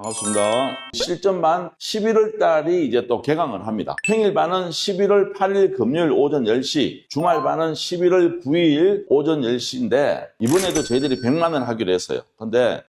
반갑습니다. 실전반 11월 달이 이제 또 개강을 합니다. 평일반은 11월 8일 금요일 오전 10시, 주말반은 11월 9일 오전 10시인데 이번에도 저희들이 100만 원 하기로 했어요. 근데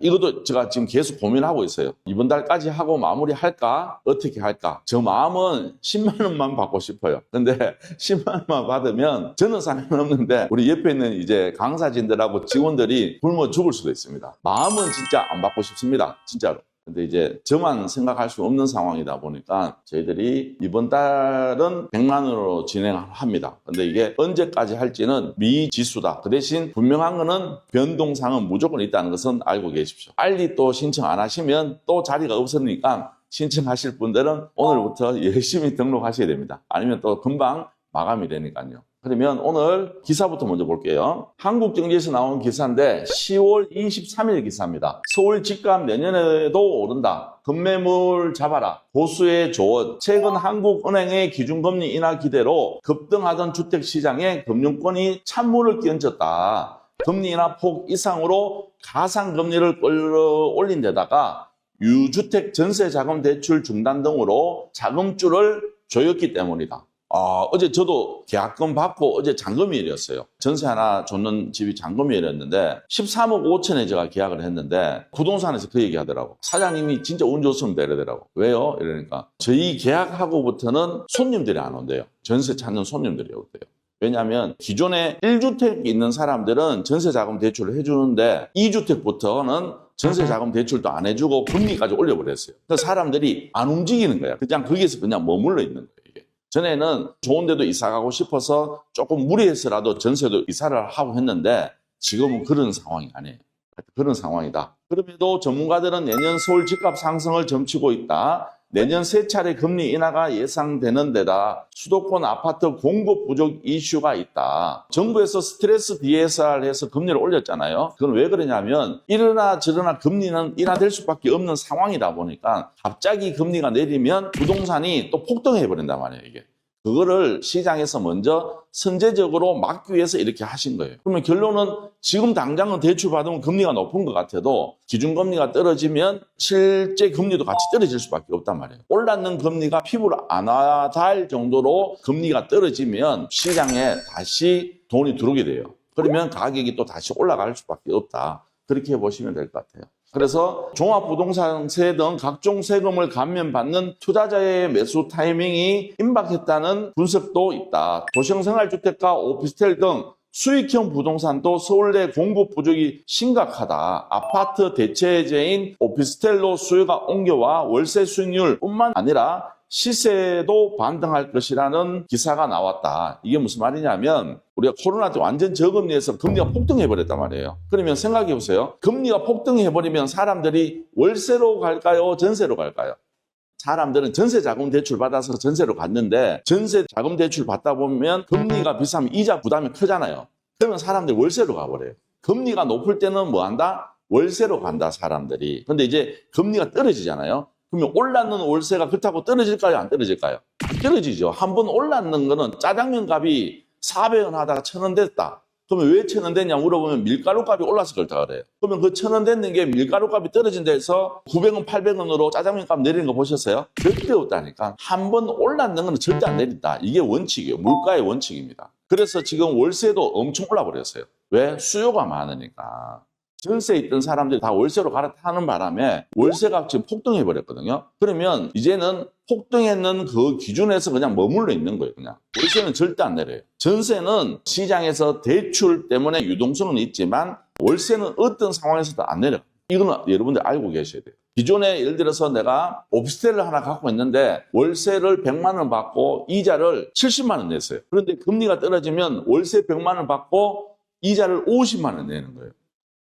이것도 제가 지금 계속 고민하고 있어요. 이번 달까지 하고 마무리할까? 어떻게 할까? 저 마음은 10만 원만 받고 싶어요. 근데 10만 원만 받으면 저는 상관없는데 우리 옆에 있는 이제 강사진들하고 직원들이 굶어 죽을 수도 있습니다. 마음은 진짜 안 받고 싶습니다. 진짜로. 근데 이제 저만 생각할 수 없는 상황이다 보니까 저희들이 이번 달은 100만 원으로 진행합니다. 근데 이게 언제까지 할지는 미지수다. 그 대신 분명한 거는 변동사항은 무조건 있다는 것은 알고 계십시오. 빨리 또 신청 안 하시면 또 자리가 없으니까 신청하실 분들은 오늘부터 열심히 등록하셔야 됩니다. 아니면 또 금방 마감이 되니까요. 그러면 오늘 기사부터 먼저 볼게요. 한국경제에서 나온 기사인데 10월 23일 기사입니다. 서울 집값 내년에도 오른다. 급매물 잡아라. 보수의 조언. 최근 한국은행의 기준금리 인하 기대로 급등하던 주택시장에 금융권이 찬물을 끼얹었다. 금리 인하 폭 이상으로 가상금리를 끌어올린 데다가 유주택 전세자금 대출 중단 등으로 자금줄을 조였기 때문이다. 어제 저도 계약금 받고 어제 잔금일이었어요. 전세 하나 줬는 집이 잔금일이었는데 13억 5천에 제가 계약을 했는데 부동산에서 그 얘기 하더라고. 사장님이 진짜 운 좋습니다 이러더라고. 왜요? 이러니까 저희 계약하고부터는 손님들이 안 온대요. 전세 찾는 손님들이 온대요. 왜냐하면 기존에 1주택 있는 사람들은 전세자금 대출을 해주는데 2주택부터는 전세자금 대출도 안 해주고 금리까지 올려버렸어요. 그래서 사람들이 안 움직이는 거야. 그냥 거기에서 그냥 머물러 있는 거예요. 전에는 좋은 데도 이사 가고 싶어서 조금 무리해서라도 전세도 이사를 하고 했는데 지금은 그런 상황이 아니에요. 그런 상황이다. 그럼에도 전문가들은 내년 서울 집값 상승을 점치고 있다. 내년 세 차례 금리 인하가 예상되는 데다 수도권 아파트 공급 부족 이슈가 있다. 정부에서 스트레스 DSR 해서 금리를 올렸잖아요. 그건 왜 그러냐면 이러나 저러나 금리는 인하될 수밖에 없는 상황이다 보니까 갑자기 금리가 내리면 부동산이 또 폭등해 버린단 말이에요. 이게. 그거를 시장에서 먼저 선제적으로 막기 위해서 이렇게 하신 거예요. 그러면 결론은 지금 당장은 대출 받으면 금리가 높은 것 같아도 기준금리가 떨어지면 실제 금리도 같이 떨어질 수밖에 없단 말이에요. 올랐는 금리가 피부를 안 와닿을 정도로 금리가 떨어지면 시장에 다시 돈이 들어오게 돼요. 그러면 가격이 또 다시 올라갈 수밖에 없다. 그렇게 보시면 될 것 같아요. 그래서 종합부동산세 등 각종 세금을 감면받는 투자자의 매수 타이밍이 임박했다는 분석도 있다. 도시생활주택과 오피스텔 등 수익형 부동산도 서울 내 공급 부족이 심각하다. 아파트 대체제인 오피스텔로 수요가 옮겨와 월세 수익률뿐만 아니라 시세도 반등할 것이라는 기사가 나왔다. 이게 무슨 말이냐면 우리가 코로나 때 완전 저금리에서 금리가 폭등해버렸단 말이에요. 그러면 생각해보세요. 금리가 폭등해버리면 사람들이 월세로 갈까요? 전세로 갈까요? 사람들은 전세자금 대출 받아서 전세로 갔는데 전세자금 대출 받다 보면 금리가 비싸면 이자 부담이 크잖아요. 그러면 사람들이 월세로 가버려요. 금리가 높을 때는 뭐 한다? 월세로 간다 사람들이. 근데 이제 금리가 떨어지잖아요. 그러면 올랐는 월세가 그렇다고 떨어질까요? 안 떨어질까요? 떨어지죠. 한 번 올랐는 거는 짜장면 값이 400원 하다가 1,000원 됐다. 그러면 왜 1,000원 됐냐 물어보면 밀가루 값이 올랐을 걸다 그래요. 그러면 그 1,000원 됐는 게 밀가루 값이 떨어진 데서 900원, 800원으로 짜장면 값 내리는 거 보셨어요? 절대 없다니까. 한 번 올랐는 거는 절대 안 내린다. 이게 원칙이에요. 물가의 원칙입니다. 그래서 지금 월세도 엄청 올라버렸어요. 왜? 수요가 많으니까. 전세에 있던 사람들이 다 월세로 갈아타는 바람에 월세가 지금 폭등해버렸거든요. 그러면 이제는 폭등했는 그 기준에서 그냥 머물러 있는 거예요. 그냥 월세는 절대 안 내려요. 전세는 시장에서 대출 때문에 유동성은 있지만 월세는 어떤 상황에서도 안 내려요. 이거는 여러분들 알고 계셔야 돼요. 기존에 예를 들어서 내가 오피스텔을 하나 갖고 있는데 월세를 100만 원 받고 이자를 70만 원 냈어요. 그런데 금리가 떨어지면 월세 100만 원 받고 이자를 50만 원 내는 거예요.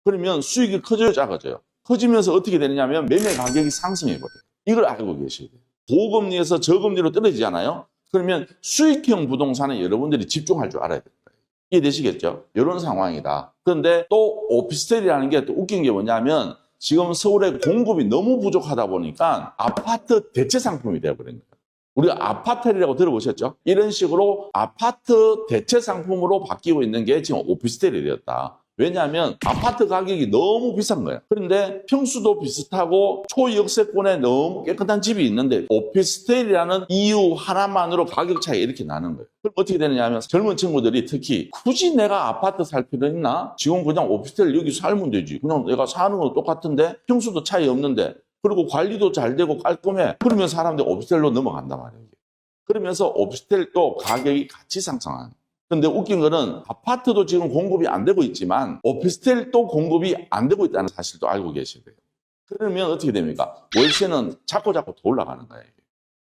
그러면 수익이 커져요, 작아져요? 커지면서 어떻게 되느냐면 매매 가격이 상승해버려요. 이걸 알고 계셔야 돼요. 고금리에서 저금리로 떨어지잖아요. 그러면 수익형 부동산에 여러분들이 집중할 줄 알아야 돼요. 이해되시겠죠? 이런 상황이다. 그런데 또 오피스텔이라는 게 또 웃긴 게 뭐냐면 지금 서울에 공급이 너무 부족하다 보니까 아파트 대체 상품이 되어버린 거예요. 우리가 아파텔이라고 들어보셨죠? 이런 식으로 아파트 대체 상품으로 바뀌고 있는 게 지금 오피스텔이 되었다. 왜냐하면 아파트 가격이 너무 비싼 거예요. 그런데 평수도 비슷하고 초역세권에 너무 깨끗한 집이 있는데 오피스텔이라는 이유 하나만으로 가격 차이가 이렇게 나는 거예요. 그럼 어떻게 되느냐 하면 젊은 친구들이 특히 굳이 내가 아파트 살 필요 있나? 지금 그냥 오피스텔 여기 살면 되지. 그냥 내가 사는 거 똑같은데 평수도 차이 없는데 그리고 관리도 잘 되고 깔끔해. 그러면 사람들이 오피스텔로 넘어간단 말이에요. 그러면서 오피스텔도 가격이 같이 상승하는 거예요. 근데 웃긴 거는 아파트도 지금 공급이 안 되고 있지만 오피스텔도 공급이 안 되고 있다는 사실도 알고 계셔야 돼요. 그러면 어떻게 됩니까? 월세는 자꾸 더 올라가는 거예요.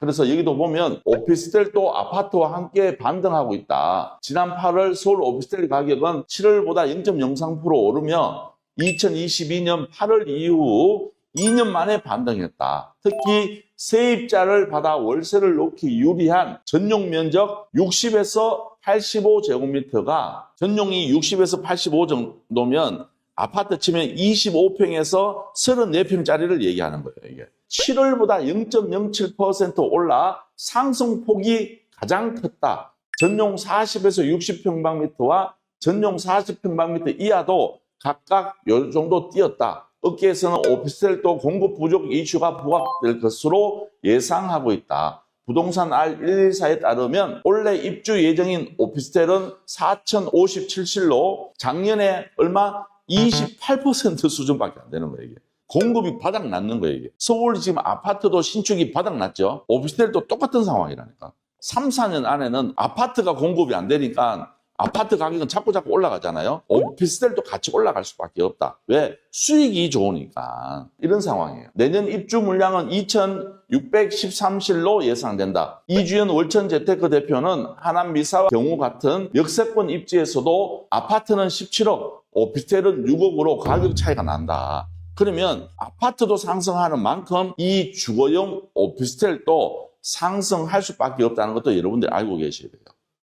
그래서 여기도 보면 오피스텔도 아파트와 함께 반등하고 있다. 지난 8월 서울 오피스텔 가격은 7월보다 0.03% 오르며 2022년 8월 이후 2년 만에 반등했다. 특히 세입자를 받아 월세를 놓기 유리한 전용 면적 60에서 85제곱미터가 전용이 60에서 85 정도면 아파트 치면 25평에서 34평짜리를 얘기하는 거예요. 이게 7월보다 0.07% 올라 상승폭이 가장 컸다. 전용 40에서 60평방미터와 전용 40평방미터 이하도 각각 요 정도 뛰었다. 업계에서는 오피스텔도 공급 부족 이슈가 부각될 것으로 예상하고 있다. 부동산 R114에 따르면 올해 입주 예정인 오피스텔은 4,057실로 작년에 얼마? 28% 수준밖에 안 되는 거예요, 이게. 공급이 바닥났는 거예요, 이게. 서울 지금 아파트도 신축이 바닥났죠. 오피스텔도 똑같은 상황이라니까. 3, 4년 안에는 아파트가 공급이 안 되니까 아파트 가격은 자꾸 올라가잖아요. 오피스텔도 같이 올라갈 수밖에 없다. 왜? 수익이 좋으니까. 이런 상황이에요. 내년 입주 물량은 2,613실로 예상된다. 이주연 월천재테크 대표는 하남미사와 경우 같은 역세권 입지에서도 아파트는 17억, 오피스텔은 6억으로 가격 차이가 난다. 그러면 아파트도 상승하는 만큼 이 주거용 오피스텔도 상승할 수밖에 없다는 것도 여러분들이 알고 계셔야 돼요.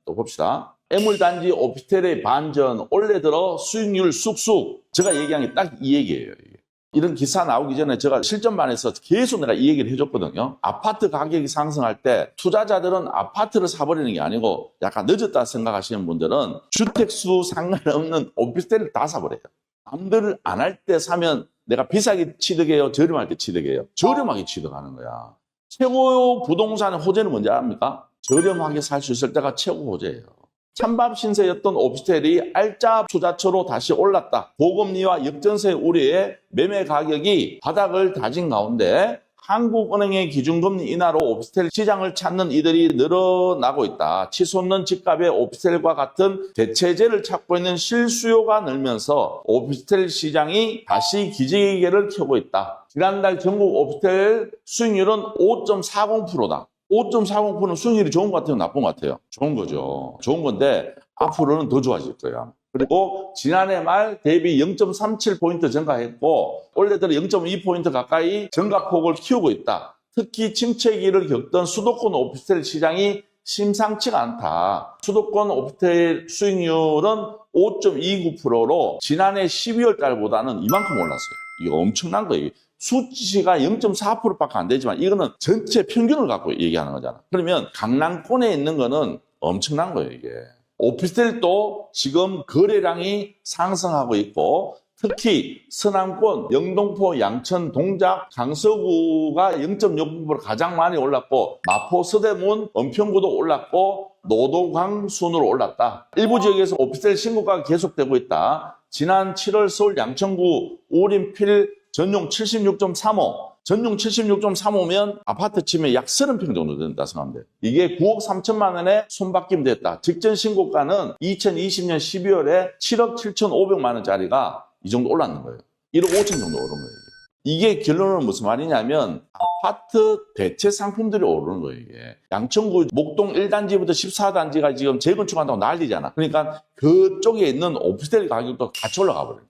또 봅시다. 애물단지 오피스텔의 반전, 올해 들어 수익률 쑥쑥. 제가 얘기한 게 딱 이 얘기예요. 이게. 이런 기사 나오기 전에 제가 실전반에서 계속 내가 이 얘기를 해줬거든요. 아파트 가격이 상승할 때 투자자들은 아파트를 사버리는 게 아니고 약간 늦었다 생각하시는 분들은 주택수 상관없는 오피스텔을 다 사버려요. 남들 안 할 때 사면 내가 비싸게 취득해요? 저렴할 때 취득해요? 저렴하게 취득하는 거야. 최고 부동산의 호재는 뭔지 압니까? 저렴하게 살 수 있을 때가 최고 호재예요. 찬밥 신세였던 오피스텔이 알짜 투자처로 다시 올랐다. 고금리와 역전세 우려에 매매 가격이 바닥을 다진 가운데 한국은행의 기준금리 인하로 오피스텔 시장을 찾는 이들이 늘어나고 있다. 치솟는 집값의 오피스텔과 같은 대체제를 찾고 있는 실수요가 늘면서 오피스텔 시장이 다시 기지개를 켜고 있다. 지난달 전국 오피스텔 수익률은 5.40%다. 5.40%는 수익률이 좋은 것 같아요? 나쁜 것 같아요? 좋은 거죠. 좋은 건데 앞으로는 더 좋아질 거야. 그리고 지난해 말 대비 0.37포인트 증가했고 올해 들어 0.2포인트 가까이 증가폭을 키우고 있다. 특히 침체기를 겪던 수도권 오피스텔 시장이 심상치가 않다. 수도권 오피스텔 수익률은 5.29%로 지난해 12월 달보다는 이만큼 올랐어요. 이거 엄청난 거예요. 수치가 0.4%밖에 안 되지만 이거는 전체 평균을 갖고 얘기하는 거잖아. 그러면 강남권에 있는 거는 엄청난 거예요, 이게. 오피스텔도 지금 거래량이 상승하고 있고 특히 서남권, 영등포, 양천, 동작, 강서구가 0.6% 가장 많이 올랐고 마포, 서대문, 은평구도 올랐고 노도강 순으로 올랐다. 일부 지역에서 오피스텔 신고가가 계속되고 있다. 지난 7월 서울 양천구 우림필 전용 76.35, 전용 76.35면 아파트 치면 약 30평 정도 된다 생각하면 돼요. 이게 9억 3천만 원에 손바뀜 됐다. 직전 신고가는 2020년 12월에 7억 7,500만 원짜리가 이 정도 올랐는 거예요. 1억 5천 정도 오른 거예요. 이게 결론은 무슨 말이냐면 아파트 대체 상품들이 오르는 거예요. 이게. 양천구 목동 1단지부터 14단지가 지금 재건축한다고 난리잖아. 그러니까 그쪽에 있는 오피스텔 가격도 같이 올라가 버려요.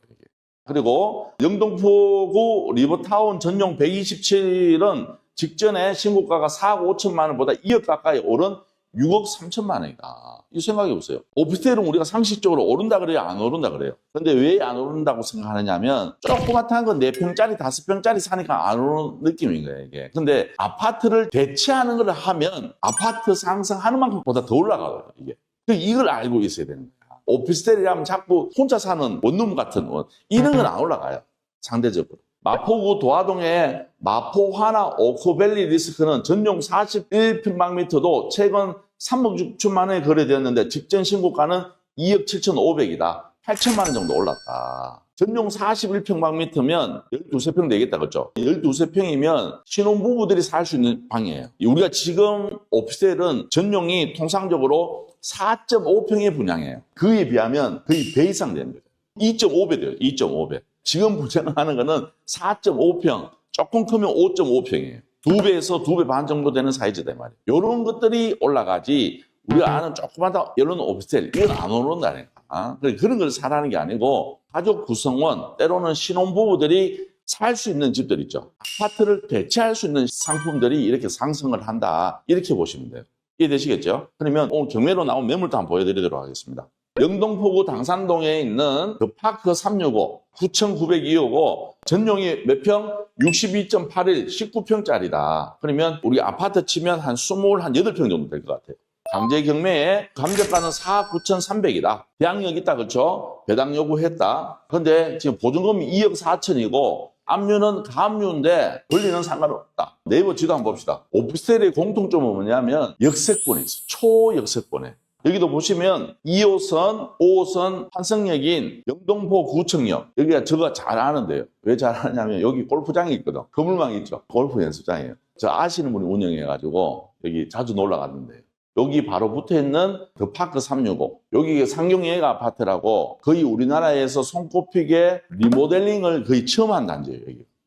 그리고 영등포구 리버타운 전용 127은 직전에 신고가가 4억 5천만 원보다 2억 가까이 오른 6억 3천만 원이다. 이 생각해 보세요. 오피스텔은 우리가 상식적으로 오른다 그래요? 안 오른다 그래요? 근데 왜 안 오른다고 생각하느냐면 조그맣한 건 4평짜리, 5평짜리 사니까 안 오르는 느낌인 거예요, 이게. 근데 아파트를 대체하는 걸 하면 아파트 상승하는 만큼보다 더 올라가요, 이게. 이걸 알고 있어야 되는 거예요. 오피스텔이라면 자꾸 혼자 사는 원룸 같은 이런 건 안 올라가요. 상대적으로. 마포구 도화동의 마포 하나 오코밸리 리스크는 전용 41평방미터도 최근 3억 6천만 원에 거래되었는데 직전 신고가는 2억 7,500이다. 8천만 원 정도 올랐다. 전용 41평방미터면 12세평 되겠다, 그렇죠? 12세평이면 신혼부부들이 살 수 있는 방이에요. 우리가 지금 오피스텔은 전용이 통상적으로 4.5평의 분양이에요. 그에 비하면 거의 배 이상 되는 거죠. 2.5배 돼요, 2.5배. 지금 분양하는 거는 4.5평, 조금 크면 5.5평이에요. 2배에서 2배 반 정도 되는 사이즈다 말이에요. 이런 것들이 올라가지 우리가 아는 조그마한 이런 오피스텔, 이건 안 오른다니까. 그런 걸 사라는 게 아니고 가족 구성원, 때로는 신혼부부들이 살 수 있는 집들 있죠. 아파트를 대체할 수 있는 상품들이 이렇게 상승을 한다. 이렇게 보시면 돼요. 이해되시겠죠? 그러면 오늘 경매로 나온 매물도 한번 보여드리도록 하겠습니다. 영동포구 당산동에 있는 그 파크 365, 9,902호고 전용이 몇 평? 62.81, 19평짜리다. 그러면 우리 아파트 치면 한 28평 정도 될 것 같아요. 강제 경매에 감정가는 4억 9,300이다. 대항력 있다, 그렇죠? 배당 요구했다. 근데 지금 보증금이 2억 4천이고 압류는 가압류인데 권리는 상관없다. 네이버 지도 한번 봅시다. 오피스텔의 공통점은 뭐냐면 역세권이 있어. 초역세권에. 여기도 보시면 2호선, 5호선 환승역인 영동포 구청역. 여기가 저거 잘 아는데요. 왜 잘 아냐면 여기 골프장이 있거든. 건물망이 있죠. 골프 연습장이에요. 저 아시는 분이 운영해가지고 여기 자주 놀러 갔는데요. 여기 바로 붙어있는 그 파크 365. 여기 상경예가 아파트라고 거의 우리나라에서 손꼽히게 리모델링을 거의 처음 한 단지예요.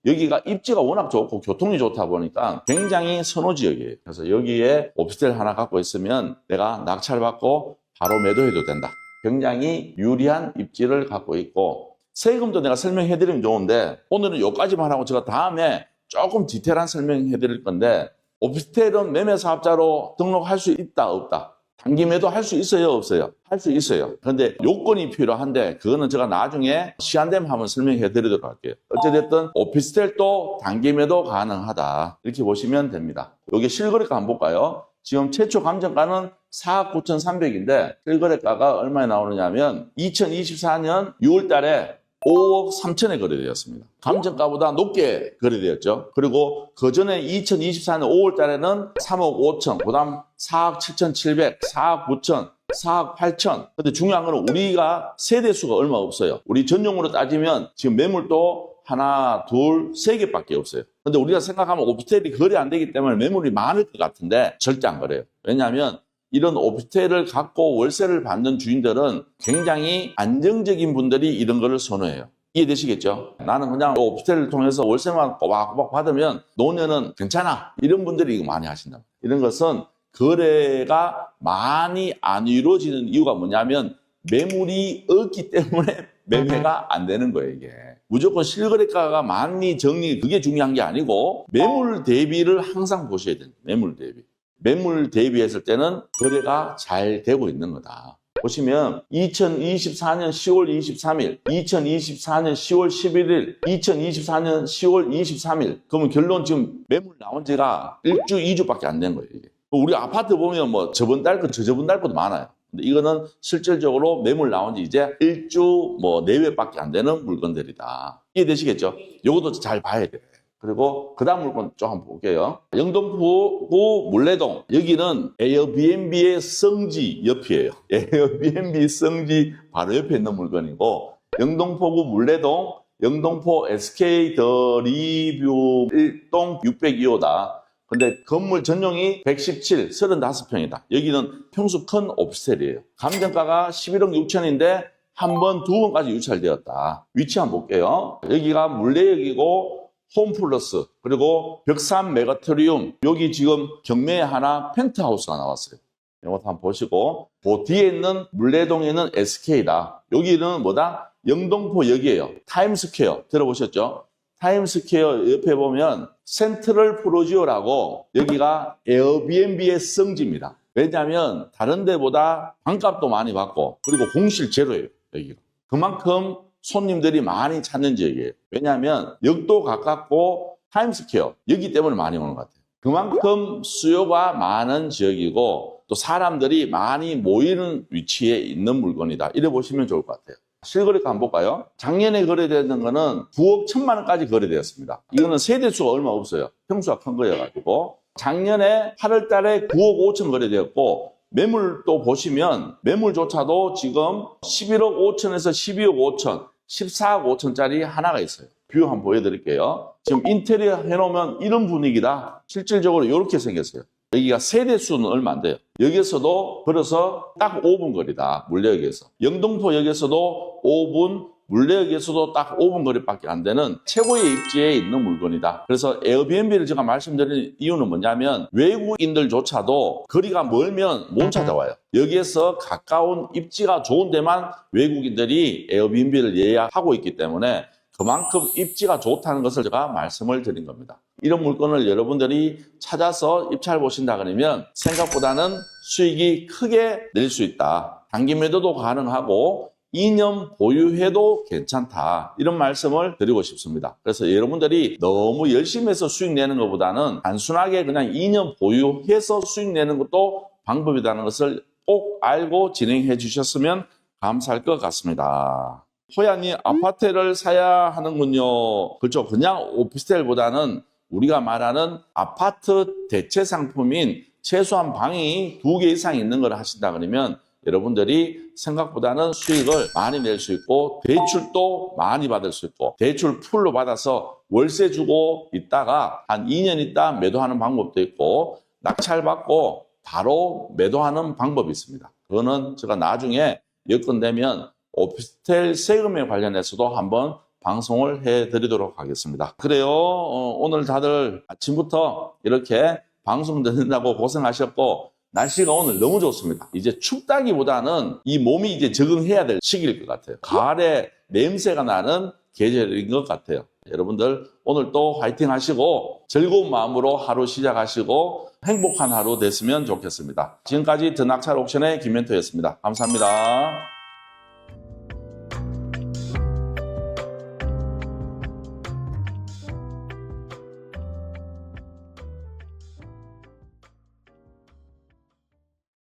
여기가 입지가 워낙 좋고 교통이 좋다 보니까 굉장히 선호지역이에요. 그래서 여기에 오피스텔 하나 갖고 있으면 내가 낙찰받고 바로 매도해도 된다. 굉장히 유리한 입지를 갖고 있고 세금도 내가 설명해드리면 좋은데 오늘은 여기까지만 하고 제가 다음에 조금 디테일한 설명해드릴 건데 오피스텔은 매매사업자로 등록할 수 있다, 없다? 단기 매도 할 수 있어요, 없어요? 할 수 있어요. 그런데 요건이 필요한데 그거는 제가 나중에 시간 되면 한번 설명해 드리도록 할게요. 어찌됐든 오피스텔도 단기 매도 가능하다. 이렇게 보시면 됩니다. 여기 실거래가 한번 볼까요? 지금 최초 감정가는 4억 9,300인데 실거래가가 얼마에 나오느냐면 2024년 6월 달에 5억 3천에 거래되었습니다. 감정가보다 높게 거래되었죠. 그리고 그 전에 2024년 5월 달에는 3억 5천, 그 다음 4억 7,700, 4억 9천, 4억 8천. 근데 중요한 건 우리가 세대수가 얼마 없어요. 우리 전용으로 따지면 지금 매물도 하나, 둘, 세 개밖에 없어요. 근데 우리가 생각하면 오피스텔이 거래 안 되기 때문에 매물이 많을 것 같은데 절대 안 그래요. 왜냐하면 이런 오피스텔을 갖고 월세를 받는 주인들은 굉장히 안정적인 분들이 이런 거를 선호해요. 이해되시겠죠? 나는 그냥 오피스텔을 통해서 월세만 꼬박꼬박 받으면 노년은 괜찮아. 이런 분들이 이거 많이 하신다. 이런 것은 거래가 많이 안 이루어지는 이유가 뭐냐면 매물이 없기 때문에 매매가 안 되는 거예요, 이게. 무조건 실거래가가 많이 정리, 그게 중요한 게 아니고 매물 대비를 항상 보셔야 돼요. 매물 대비. 매물 대비했을 때는 거래가 잘 되고 있는 거다. 보시면 2024년 10월 23일, 2024년 10월 11일, 2024년 10월 23일. 그러면 결론 지금 매물 나온 지가 1주, 2주밖에 안 된 거예요, 이게. 우리 아파트 보면 뭐 저번 달 거, 저번 달 것도 많아요. 근데 이거는 실질적으로 매물 나온 지 이제 1주 뭐 내외밖에 안 되는 물건들이다. 이해되시겠죠? 이것도 잘 봐야 돼요. 그리고 그 다음 물건 좀 한번 볼게요. 영동포구 물레동. 여기는 에어비앤비의 성지 옆이에요. 에어비앤비 성지 바로 옆에 있는 물건이고 영동포구 물레동 영동포 SK 더 리뷰 1동 602호다. 근데 건물 전용이 117, 35평이다. 여기는 평수 큰 오피스텔이에요. 감정가가 11억 6천인데 한 번, 두 번까지 유찰되었다. 위치 한번 볼게요. 여기가 물레역이고 홈플러스, 그리고 벽산 메가트리움, 여기 지금 경매에 하나 펜트하우스가 나왔어요. 이것도 한번 보시고, 그 뒤에 있는 물레동에 있는 SK다. 여기는 뭐다? 영동포역이에요. 타임스퀘어 들어보셨죠? 타임스퀘어 옆에 보면 센트럴 프로지오라고 여기가 에어비앤비의 성지입니다. 왜냐하면 다른 데보다 방값도 많이 받고 그리고 공실 제로예요. 여기가. 그만큼 손님들이 많이 찾는 지역이에요. 왜냐하면 역도 가깝고 타임스퀘어 여기 때문에 많이 오는 것 같아요. 그만큼 수요가 많은 지역이고 또 사람들이 많이 모이는 위치에 있는 물건이다. 이래 보시면 좋을 것 같아요. 실거래가 한번 볼까요? 작년에 거래되는 거는 9억 1천만 원까지 거래되었습니다. 이거는 세대수가 얼마 없어요. 평수가 큰 거여가지고. 작년에 8월 달에 9억 5천 거래되었고, 매물도 보시면 매물조차도 지금 11억 5천에서 12억 5천, 14억 5천짜리 하나가 있어요. 뷰 한번 보여드릴게요. 지금 인테리어 해놓으면 이런 분위기다. 실질적으로 이렇게 생겼어요. 여기가 세대수는 얼마 안 돼요. 여기서도 걸어서 딱 5분 거리다. 물레역에서. 영등포역에서도 5분, 물레역에서도 딱 5분 거리밖에 안 되는 최고의 입지에 있는 물건이다. 그래서 에어비앤비를 제가 말씀드리는 이유는 뭐냐면 외국인들조차도 거리가 멀면 못 찾아와요. 여기에서 가까운 입지가 좋은 데만 외국인들이 에어비앤비를 예약하고 있기 때문에 그만큼 입지가 좋다는 것을 제가 말씀을 드린 겁니다. 이런 물건을 여러분들이 찾아서 입찰 보신다 그러면 생각보다는 수익이 크게 낼 수 있다. 단기 매도도 가능하고 2년 보유해도 괜찮다. 이런 말씀을 드리고 싶습니다. 그래서 여러분들이 너무 열심히 해서 수익 내는 것보다는 단순하게 그냥 2년 보유해서 수익 내는 것도 방법이라는 것을 꼭 알고 진행해 주셨으면 감사할 것 같습니다. 호야님, 아파트를 사야 하는군요. 그렇죠. 그냥 오피스텔보다는 우리가 말하는 아파트 대체 상품인 최소한 방이 2개 이상 있는 걸 하신다 그러면 여러분들이 생각보다는 수익을 많이 낼 수 있고 대출도 많이 받을 수 있고 대출 풀로 받아서 월세 주고 있다가 한 2년 있다 매도하는 방법도 있고 낙찰받고 바로 매도하는 방법이 있습니다. 그거는 제가 나중에 여건 되면 오피스텔 세금에 관련해서도 한번 방송을 해드리도록 하겠습니다. 그래요. 오늘 다들 아침부터 이렇게 방송 듣는다고 고생하셨고 날씨가 오늘 너무 좋습니다. 이제 춥다기보다는 이 몸이 이제 적응해야 될 시기일 것 같아요. 가을에 냄새가 나는 계절인 것 같아요. 여러분들 오늘 또 화이팅 하시고 즐거운 마음으로 하루 시작하시고 행복한 하루 됐으면 좋겠습니다. 지금까지 더 낙찰 옥션의 김멘토였습니다. 감사합니다.